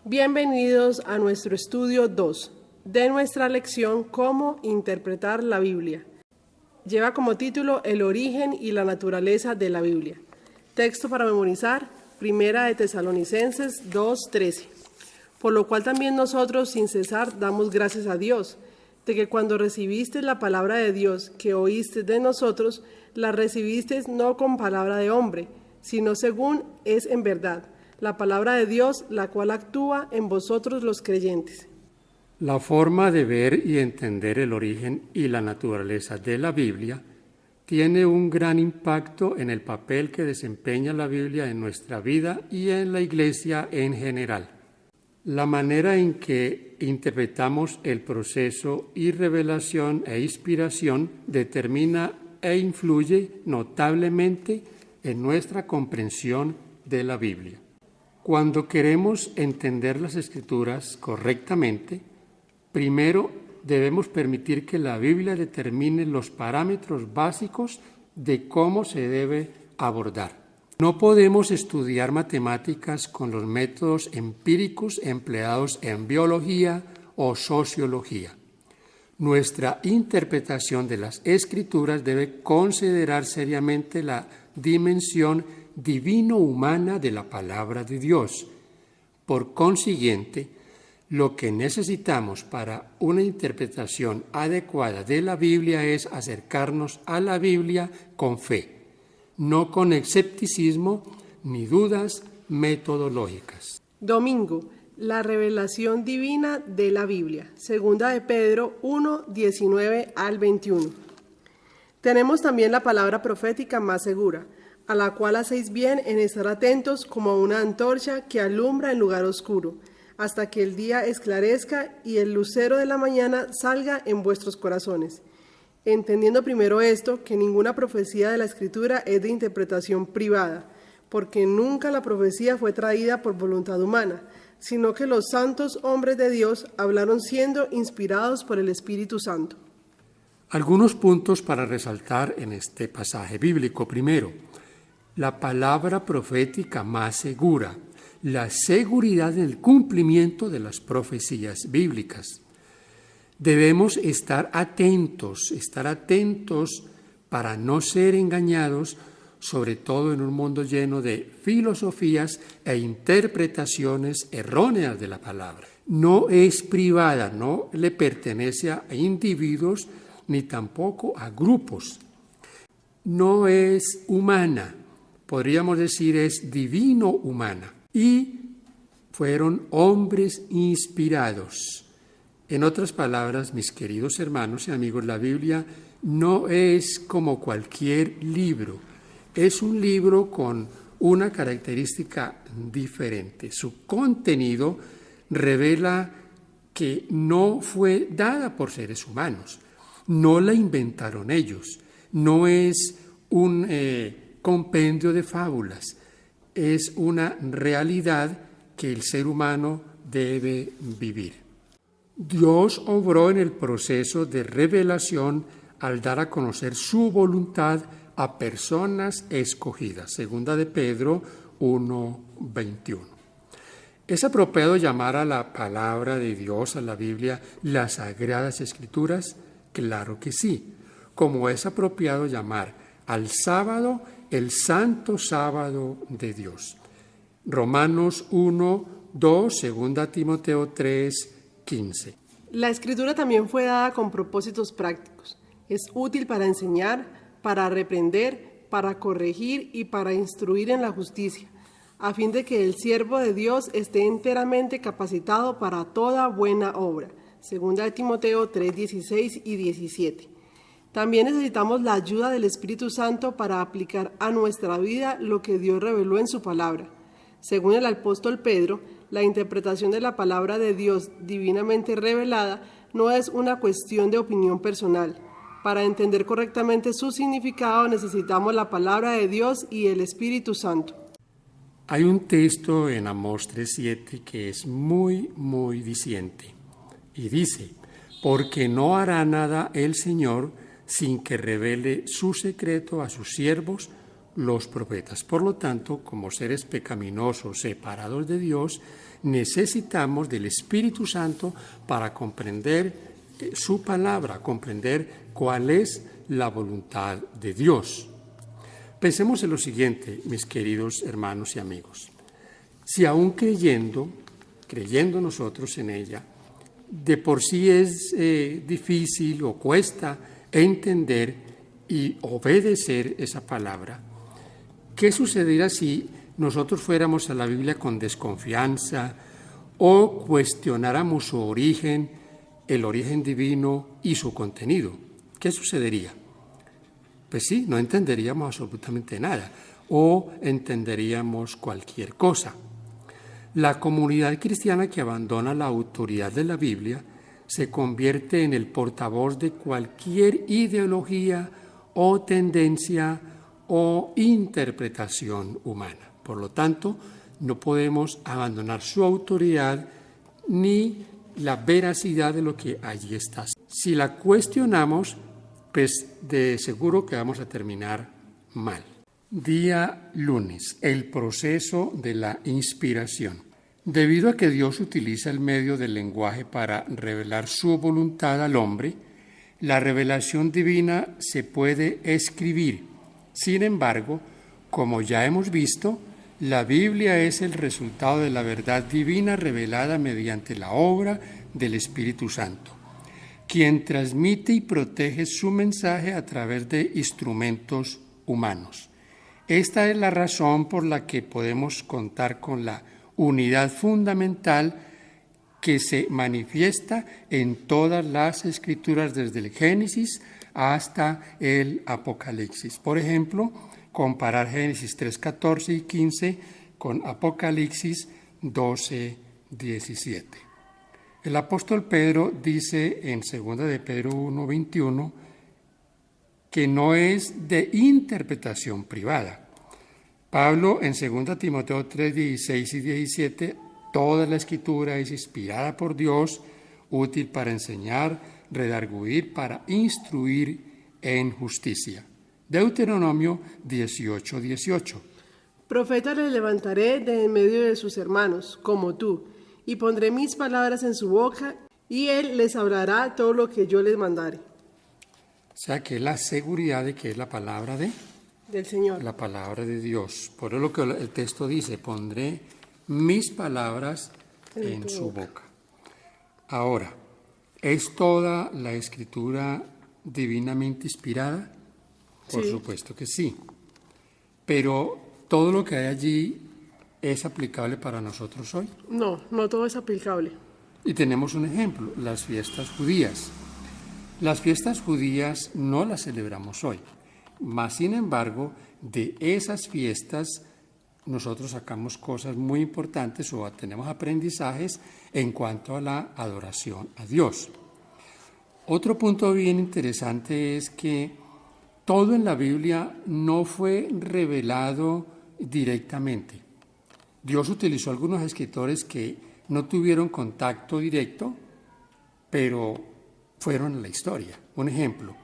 Bienvenidos a nuestro estudio 2 de nuestra lección Cómo interpretar la Biblia. Lleva como título El origen y la naturaleza de la Biblia. Texto para memorizar, Primera de Tesalonicenses 2:13. Por lo cual también nosotros sin cesar damos gracias a Dios, de que cuando recibiste la palabra de Dios que oíste de nosotros, la recibiste no con palabra de hombre, sino según es en verdad, la palabra de Dios, la cual actúa en vosotros los creyentes. La forma de ver y entender el origen y la naturaleza de la Biblia tiene un gran impacto en el papel que desempeña la Biblia en nuestra vida y en la Iglesia en general. La manera en que interpretamos el proceso y revelación e inspiración determina e influye notablemente en nuestra comprensión de la Biblia. Cuando queremos entender las Escrituras correctamente, primero debemos permitir que la Biblia determine los parámetros básicos de cómo se debe abordar. No podemos estudiar matemáticas con los métodos empíricos empleados en biología o sociología. Nuestra interpretación de las Escrituras debe considerar seriamente la dimensión divino-humana de la palabra de Dios. Por consiguiente, lo que necesitamos para una interpretación adecuada de la Biblia es acercarnos a la Biblia con fe, no con escepticismo ni dudas metodológicas. Domingo, la revelación divina de la Biblia. Segunda de Pedro 1, 19 al 21. Tenemos también la palabra profética más segura, a la cual hacéis bien en estar atentos como a una antorcha que alumbra en lugar oscuro, hasta que el día esclarezca y el lucero de la mañana salga en vuestros corazones. Entendiendo primero esto, que ninguna profecía de la Escritura es de interpretación privada, porque nunca la profecía fue traída por voluntad humana, sino que los santos hombres de Dios hablaron siendo inspirados por el Espíritu Santo. Algunos puntos para resaltar en este pasaje bíblico. Primero, la palabra profética más segura, la seguridad en el cumplimiento de las profecías bíblicas. Debemos estar atentos para no ser engañados, sobre todo en un mundo lleno de filosofías e interpretaciones erróneas de la palabra. No es privada, no le pertenece a individuos ni tampoco a grupos. No es humana, podríamos decir es divino-humana. Y fueron hombres inspirados. En otras palabras, mis queridos hermanos y amigos, la Biblia no es como cualquier libro. Es un libro con una característica diferente. Su contenido revela que no fue dada por seres humanos. No la inventaron ellos. No es un compendio de fábulas. Es una realidad que el ser humano debe vivir. Dios obró en el proceso de revelación al dar a conocer su voluntad a personas escogidas. Segunda de Pedro 1:21. ¿Es apropiado llamar a la palabra de Dios, a la Biblia, las Sagradas Escrituras? Claro que sí. Como es apropiado llamar al sábado el Santo Sábado de Dios. Romanos 1:2, 2 Timoteo 3:15. La Escritura también fue dada con propósitos prácticos. Es útil para enseñar, para reprender, para corregir y para instruir en la justicia, a fin de que el siervo de Dios esté enteramente capacitado para toda buena obra. 2 Timoteo 3:16 y 17. También necesitamos la ayuda del Espíritu Santo para aplicar a nuestra vida lo que Dios reveló en su palabra. Según el apóstol Pedro, la interpretación de la palabra de Dios divinamente revelada no es una cuestión de opinión personal. Para entender correctamente su significado necesitamos la palabra de Dios y el Espíritu Santo. Hay un texto en Amós 3:7 que es muy diciente y dice: porque no hará nada el Señor sin que revele su secreto a sus siervos, los profetas. Por lo tanto, como seres pecaminosos separados de Dios, necesitamos del Espíritu Santo para comprender su palabra, comprender cuál es la voluntad de Dios. Pensemos en lo siguiente, mis queridos hermanos y amigos. Si aún creyendo nosotros en ella, de por sí es difícil o cuesta entender y obedecer esa palabra, ¿qué sucederá si nosotros fuéramos a la Biblia con desconfianza o cuestionáramos su origen, el origen divino y su contenido? ¿Qué sucedería? Pues sí, no entenderíamos absolutamente nada o entenderíamos cualquier cosa. La comunidad cristiana que abandona la autoridad de la Biblia se convierte en el portavoz de cualquier ideología o tendencia o interpretación humana. Por lo tanto, no podemos abandonar su autoridad ni la veracidad de lo que allí está. Si la cuestionamos, pues de seguro que vamos a terminar mal. Día lunes, el proceso de la inspiración. Debido a que Dios utiliza el medio del lenguaje para revelar su voluntad al hombre, la revelación divina se puede escribir. Sin embargo, como ya hemos visto, la Biblia es el resultado de la verdad divina revelada mediante la obra del Espíritu Santo, quien transmite y protege su mensaje a través de instrumentos humanos. Esta es la razón por la que podemos contar con la unidad fundamental que se manifiesta en todas las Escrituras desde el Génesis hasta el Apocalipsis. Por ejemplo, comparar Génesis 3:14 y 15 con Apocalipsis 12:17. El apóstol Pedro dice en 2 de Pedro 1:21 que no es de interpretación privada. Pablo en 2 Timoteo 3:16 y 17, toda la Escritura es inspirada por Dios, útil para enseñar, redarguir, para instruir en justicia. Deuteronomio 18:18. Profeta le levantaré de en medio de sus hermanos, como tú, y pondré mis palabras en su boca, y él les hablará todo lo que yo les mandare. O sea que es la seguridad de que es la palabra del Señor. La palabra de Dios. Por eso lo que el texto dice, pondré mis palabras en su boca. Ahora, ¿es toda la Escritura divinamente inspirada? Por supuesto que sí. Pero ¿todo lo que hay allí es aplicable para nosotros hoy? No todo es aplicable. Y tenemos un ejemplo, las fiestas judías. Las fiestas judías no las celebramos hoy, mas sin embargo, de esas fiestas nosotros sacamos cosas muy importantes o tenemos aprendizajes en cuanto a la adoración a Dios. Otro punto bien interesante es que todo en la Biblia no fue revelado directamente. Dios utilizó algunos escritores que no tuvieron contacto directo, pero fueron a la historia. Un ejemplo,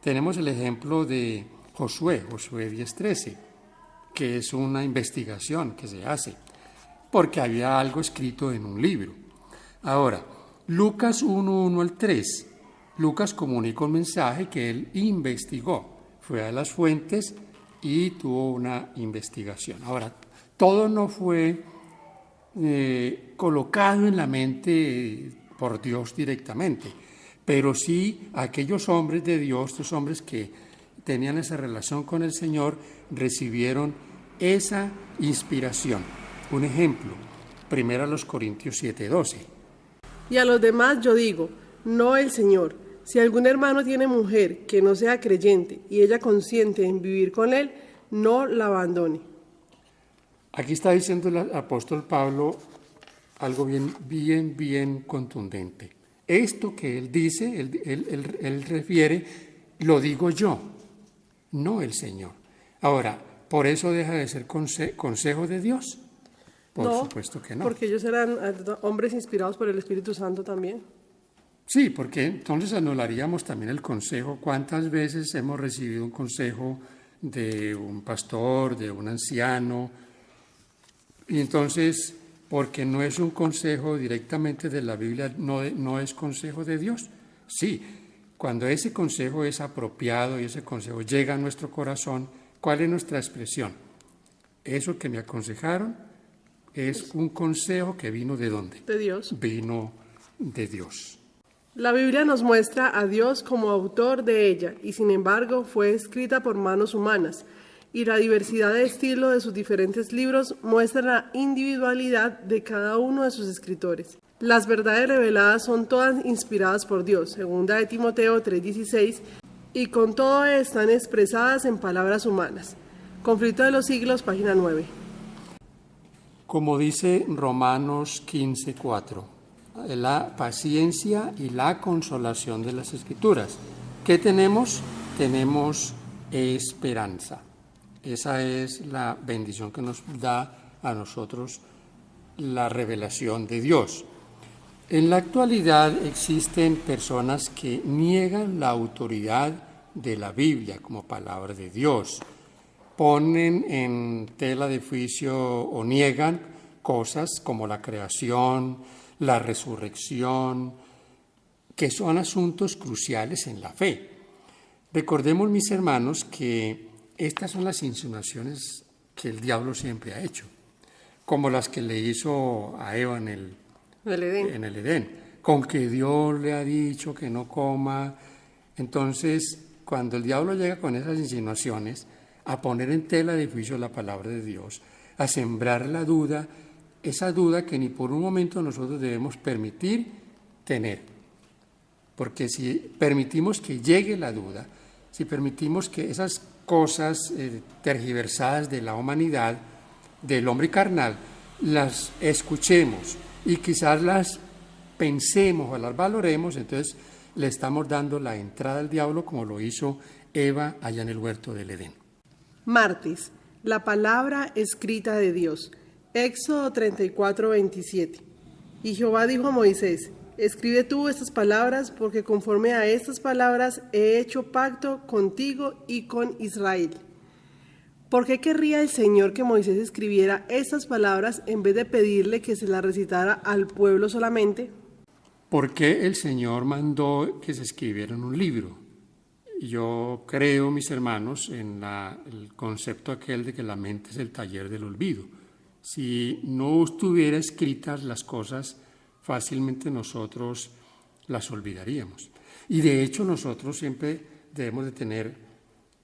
tenemos el ejemplo de Josué 10:13, que es una investigación que se hace, porque había algo escrito en un libro. Ahora, Lucas 1:1 al 3, Lucas comunica un mensaje que él investigó, fue a las fuentes y tuvo una investigación. Ahora, todo no fue colocado en la mente por Dios directamente, pero sí aquellos hombres de Dios, estos hombres que tenían esa relación con el Señor, recibieron esa inspiración. Un ejemplo, 1 Corintios 7:12. Y a los demás yo digo, no el Señor. Si algún hermano tiene mujer que no sea creyente y ella consiente en vivir con él, no la abandone. Aquí está diciendo el apóstol Pablo algo bien contundente. Esto que él dice, él refiere, lo digo yo, no el Señor. Ahora, ¿por eso deja de ser consejo de Dios? Por supuesto que no. Porque ellos eran hombres inspirados por el Espíritu Santo también. Sí, porque entonces anularíamos también el consejo. ¿Cuántas veces hemos recibido un consejo de un pastor, de un anciano? Y entonces porque no es un consejo directamente de la Biblia, no es consejo de Dios. Sí, cuando ese consejo es apropiado y ese consejo llega a nuestro corazón, ¿cuál es nuestra expresión? Eso que me aconsejaron es un consejo que vino ¿de dónde? De Dios. Vino de Dios. La Biblia nos muestra a Dios como autor de ella y sin embargo fue escrita por manos humanas y la diversidad de estilo de sus diferentes libros muestra la individualidad de cada uno de sus escritores. Las verdades reveladas son todas inspiradas por Dios, segunda de Timoteo 3:16, y con todo están expresadas en palabras humanas. Conflicto de los siglos, página 9. Como dice Romanos 15:4. La paciencia y la consolación de las Escrituras. ¿Qué tenemos? Tenemos esperanza. Esa es la bendición que nos da a nosotros la revelación de Dios. En la actualidad existen personas que niegan la autoridad de la Biblia como palabra de Dios. Ponen en tela de juicio o niegan cosas como la creación, la resurrección, que son asuntos cruciales en la fe. Recordemos, mis hermanos, que estas son las insinuaciones que el diablo siempre ha hecho, como las que le hizo a Eva en el Edén, con que Dios le ha dicho que no coma. Entonces, cuando el diablo llega con esas insinuaciones, a poner en tela de juicio la palabra de Dios, a sembrar la duda, esa duda que ni por un momento nosotros debemos permitir tener. Porque si permitimos que llegue la duda, si permitimos que esas cosas tergiversadas de la humanidad, del hombre carnal, las escuchemos y quizás las pensemos o las valoremos, entonces le estamos dando la entrada al diablo como lo hizo Eva allá en el huerto del Edén. Martes, la palabra escrita de Dios. Éxodo 34:27. Y Jehová dijo a Moisés: escribe tú estas palabras, porque conforme a estas palabras he hecho pacto contigo y con Israel. ¿Por qué querría el Señor que Moisés escribiera estas palabras en vez de pedirle que se las recitara al pueblo solamente? ¿Por qué el Señor mandó que se escribiera en un libro? Yo creo, mis hermanos, en el concepto aquel de que la mente es el taller del olvido. Si no estuviera escritas las cosas, fácilmente nosotros las olvidaríamos. Y de hecho nosotros siempre debemos de tener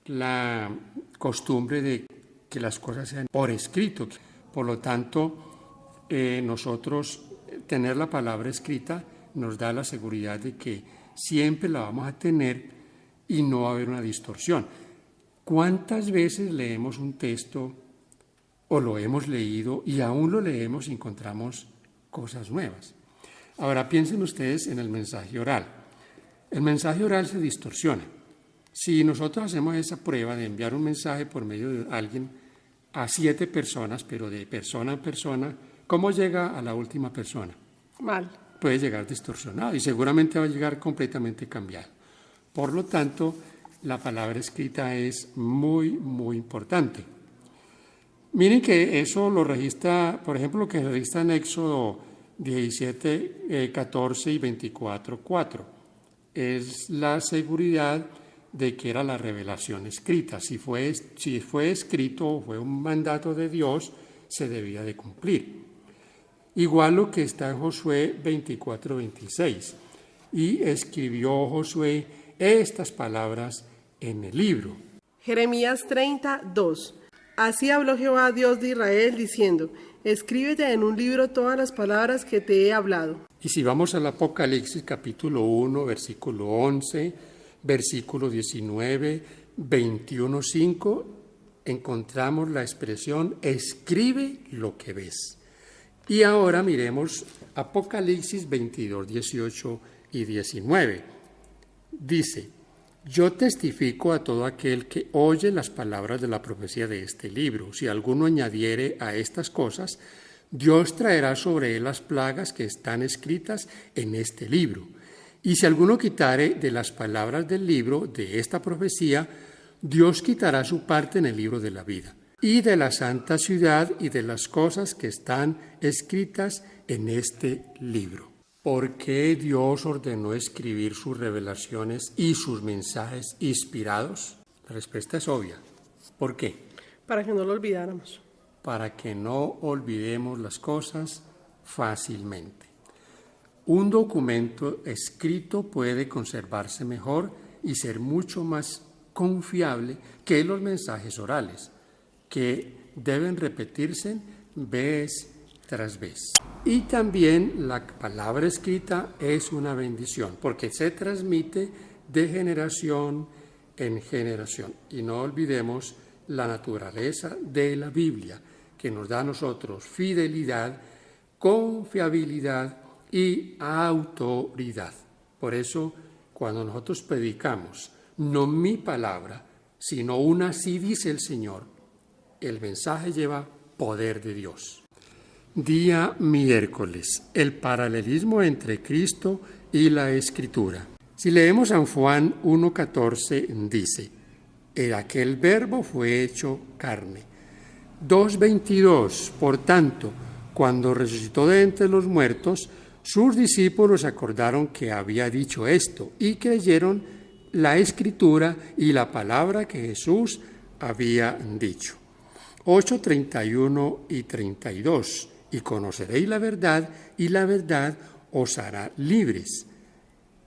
la costumbre de que las cosas sean por escrito. Por lo tanto, nosotros tener la palabra escrita nos da la seguridad de que siempre la vamos a tener y no va a haber una distorsión. ¿Cuántas veces leemos un texto o lo hemos leído y aún lo leemos y encontramos cosas nuevas? Ahora piensen ustedes en el mensaje oral. El mensaje oral se distorsiona. Si nosotros hacemos esa prueba de enviar un mensaje por medio de alguien a 7 personas, pero de persona en persona, ¿cómo llega a la última persona? Mal. Puede llegar distorsionado y seguramente va a llegar completamente cambiado. Por lo tanto, la palabra escrita es muy, muy importante. Miren que eso lo registra, por ejemplo, lo que registra en Éxodo 17, 14 y 24, 4. Es la seguridad de que era la revelación escrita. Si fue escrito o fue un mandato de Dios, se debía de cumplir. Igual lo que está en Josué 24, 26. Y escribió Josué estas palabras en el libro. Jeremías 30:2. Así habló Jehová, Dios de Israel, diciendo: escríbete en un libro todas las palabras que te he hablado. Y si vamos al Apocalipsis capítulo 1, versículo 11, versículo 19, 21:5, encontramos la expresión escribe lo que ves. Y ahora miremos Apocalipsis 22, 18 y 19. Dice: yo testifico a todo aquel que oye las palabras de la profecía de este libro. Si alguno añadiere a estas cosas, Dios traerá sobre él las plagas que están escritas en este libro. Y si alguno quitare de las palabras del libro de esta profecía, Dios quitará su parte en el libro de la vida. y de la santa ciudad y de las cosas que están escritas en este libro. ¿Por qué Dios ordenó escribir sus revelaciones y sus mensajes inspirados? La respuesta es obvia. ¿Por qué? Para que no lo olvidáramos. Para que no olvidemos las cosas fácilmente. Un documento escrito puede conservarse mejor y ser mucho más confiable que los mensajes orales, que deben repetirse vez tras vez. Y también la palabra escrita es una bendición, porque se transmite de generación en generación. Y no olvidemos la naturaleza de la Biblia, que nos da a nosotros fidelidad, confiabilidad y autoridad. Por eso, cuando nosotros predicamos, no mi palabra, sino una así dice el Señor, el mensaje lleva poder de Dios. Día miércoles, el paralelismo entre Cristo y la Escritura. Si leemos San Juan 1:14, dice, en aquel verbo fue hecho carne. 2:22, por tanto, cuando resucitó de entre los muertos, sus discípulos acordaron que había dicho esto y creyeron la Escritura y la palabra que Jesús había dicho. 8:31 y 32, y conoceréis la verdad, y la verdad os hará libres.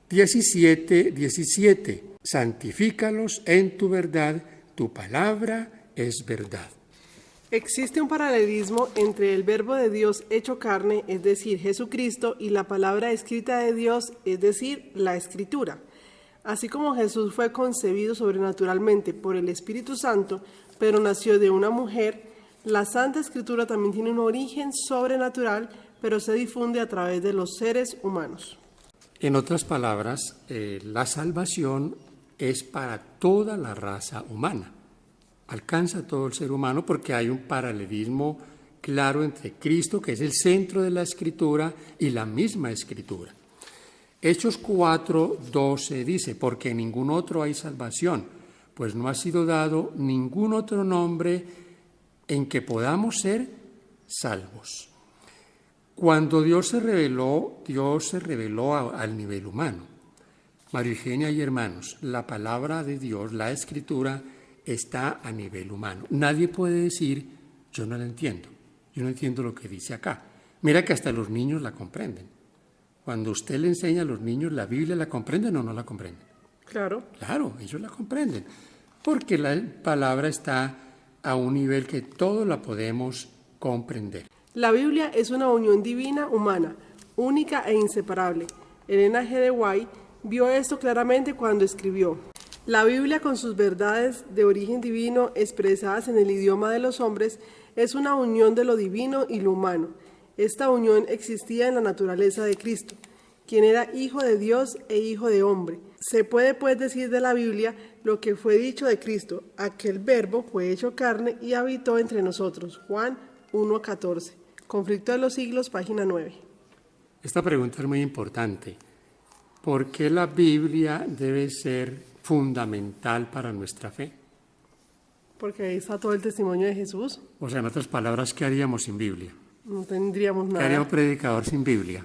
17:17, santifícalos en tu verdad, tu palabra es verdad. Existe un paralelismo entre el verbo de Dios hecho carne, es decir, Jesucristo, y la palabra escrita de Dios, es decir, la Escritura. Así como Jesús fue concebido sobrenaturalmente por el Espíritu Santo, pero nació de una mujer, la Santa Escritura también tiene un origen sobrenatural, pero se difunde a través de los seres humanos. En otras palabras, la salvación es para toda la raza humana. Alcanza a todo el ser humano porque hay un paralelismo claro entre Cristo, que es el centro de la Escritura, y la misma Escritura. Hechos 4:12 dice, porque en ningún otro hay salvación, pues no ha sido dado ningún otro nombre en que podamos ser salvos. Cuando Dios se reveló al nivel humano. María Eugenia y hermanos, la palabra de Dios, la Escritura, está a nivel humano. Nadie puede decir, yo no la entiendo, yo no entiendo lo que dice acá. Mira que hasta los niños la comprenden. Cuando usted le enseña a los niños la Biblia, ¿la comprenden o no la comprenden? Claro. Claro, ellos la comprenden, porque la palabra está a un nivel que todos la podemos comprender. La Biblia es una unión divina humana, única e inseparable. Elena G. de White vio esto claramente cuando escribió: la Biblia, con sus verdades de origen divino expresadas en el idioma de los hombres, es una unión de lo divino y lo humano. Esta unión existía en la naturaleza de Cristo, quien era hijo de Dios e hijo de hombre. Se puede pues decir de la Biblia lo que fue dicho de Cristo: aquel verbo fue hecho carne y habitó entre nosotros. Juan 1:14. Conflicto de los siglos, página 9. Esta pregunta es muy importante. ¿Por qué la Biblia debe ser fundamental para nuestra fe? Porque ahí está todo el testimonio de Jesús. O sea, en otras palabras, ¿qué haríamos sin Biblia? No tendríamos nada. ¿Qué haría un predicador sin Biblia?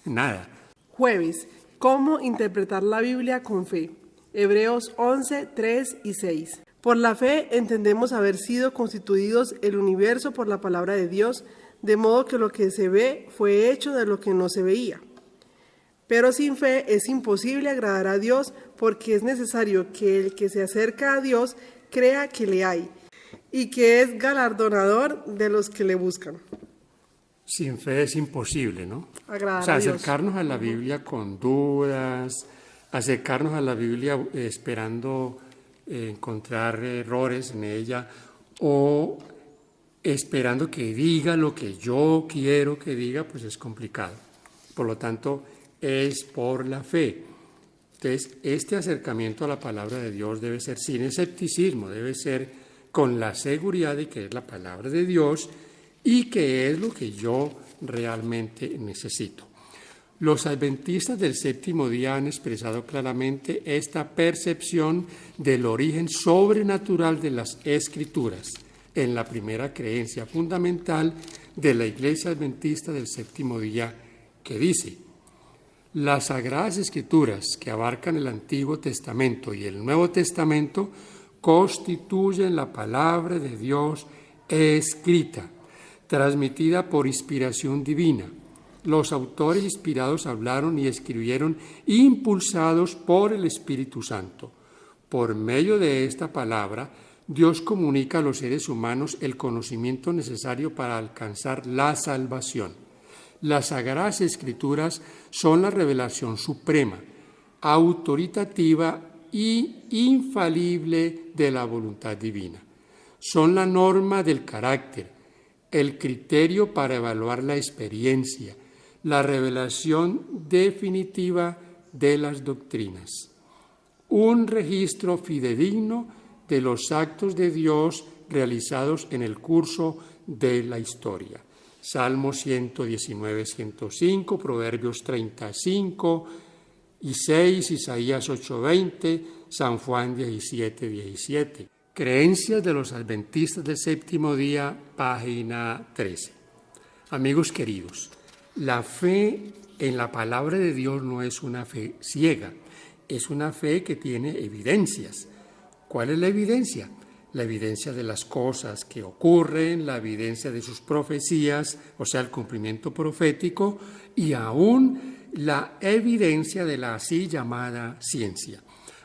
Nada. Jueves. ¿Cómo interpretar la Biblia con fe? Hebreos 11, 3 y 6. Por la fe entendemos haber sido constituidos el universo por la palabra de Dios, de modo que lo que se ve fue hecho de lo que no se veía. Pero sin fe es imposible agradar a Dios, porque es necesario que el que se acerca a Dios crea que le hay y que es galardonador de los que le buscan. Sin fe es imposible, ¿no? Agradar o sea, a Dios. acercarnos a la Biblia con dudas, acercarnos a la Biblia esperando encontrar errores en ella, o esperando que diga lo que yo quiero que diga, pues es complicado. Por lo tanto, es por la fe. Entonces, este acercamiento a la palabra de Dios debe ser sin escepticismo, debe ser con la seguridad de que es la palabra de Dios y que es lo que yo realmente necesito. Los adventistas del séptimo día han expresado claramente esta percepción del origen sobrenatural de las Escrituras. en la primera creencia fundamental de la Iglesia Adventista del Séptimo Día, que dice: las Sagradas Escrituras, que abarcan el Antiguo Testamento y el Nuevo Testamento, constituyen la palabra de Dios escrita, transmitida por inspiración divina. Los autores inspirados hablaron y escribieron impulsados por el Espíritu Santo. Por medio de esta palabra, Dios comunica a los seres humanos el conocimiento necesario para alcanzar la salvación. Las Sagradas Escrituras son la revelación suprema, autoritativa y infalible de la voluntad divina. Son la norma del carácter, el criterio para evaluar la experiencia, la revelación definitiva de las doctrinas. Un registro fidedigno de los actos de Dios realizados en el curso de la historia. Salmo 119, 105, Proverbios 35 y 6, Isaías 8:20, San Juan 17, 17. Creencias de los Adventistas del Séptimo Día, página 13. Amigos queridos, la fe en la palabra de Dios no es una fe ciega, es una fe que tiene evidencias. ¿Cuál es la evidencia? La evidencia de las cosas que ocurren, la evidencia de sus profecías, o sea, el cumplimiento profético, y aún la evidencia de la así llamada ciencia.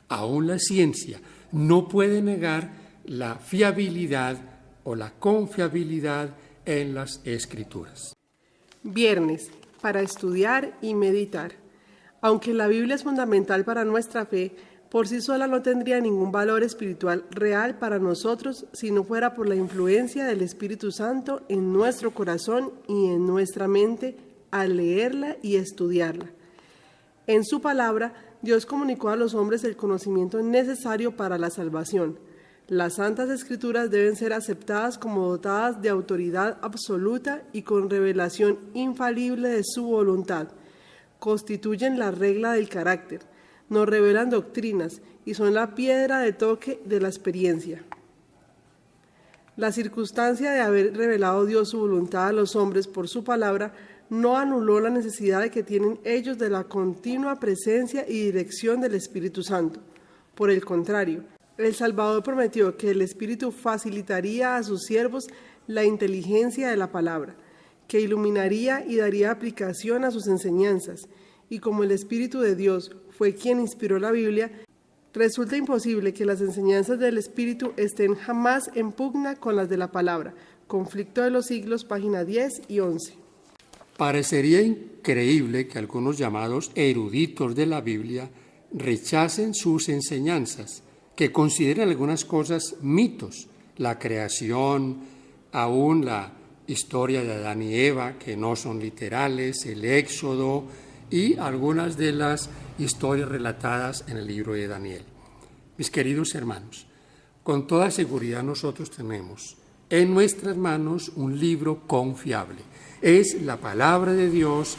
Aún la ciencia no puede negar la fiabilidad o la confiabilidad en las Escrituras. Viernes, para estudiar y meditar. Aunque la Biblia es fundamental para nuestra fe, por sí sola no tendría ningún valor espiritual real para nosotros si no fuera por la influencia del Espíritu Santo en nuestro corazón y en nuestra mente al leerla y estudiarla. En su palabra, Dios comunicó a los hombres el conocimiento necesario para la salvación. Las Santas Escrituras deben ser aceptadas como dotadas de autoridad absoluta y con revelación infalible de su voluntad. Constituyen la regla del carácter, nos revelan doctrinas y son la piedra de toque de la experiencia. La circunstancia de haber revelado Dios su voluntad a los hombres por su palabra no anuló la necesidad de que tienen ellos de la continua presencia y dirección del Espíritu Santo. Por el contrario, el Salvador prometió que el Espíritu facilitaría a sus siervos la inteligencia de la palabra, que iluminaría y daría aplicación a sus enseñanzas, y como el Espíritu de Dios fue quien inspiró la Biblia, resulta imposible que las enseñanzas del Espíritu estén jamás en pugna con las de la palabra. Conflicto de los siglos, página 10 y 11. Parecería increíble que algunos llamados eruditos de la Biblia rechacen sus enseñanzas, que consideren algunas cosas mitos, la creación, aún la historia de Adán y Eva, que no son literales, el Éxodo y algunas de las historias relatadas en el libro de Daniel. Mis queridos hermanos, con toda seguridad nosotros tenemos en nuestras manos un libro confiable. Es la palabra de Dios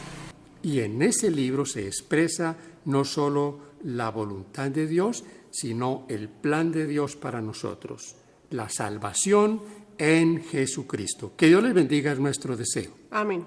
y en ese libro se expresa no solo la voluntad de Dios, sino el plan de Dios para nosotros, la salvación en Jesucristo. Que Dios les bendiga, es nuestro deseo. Amén.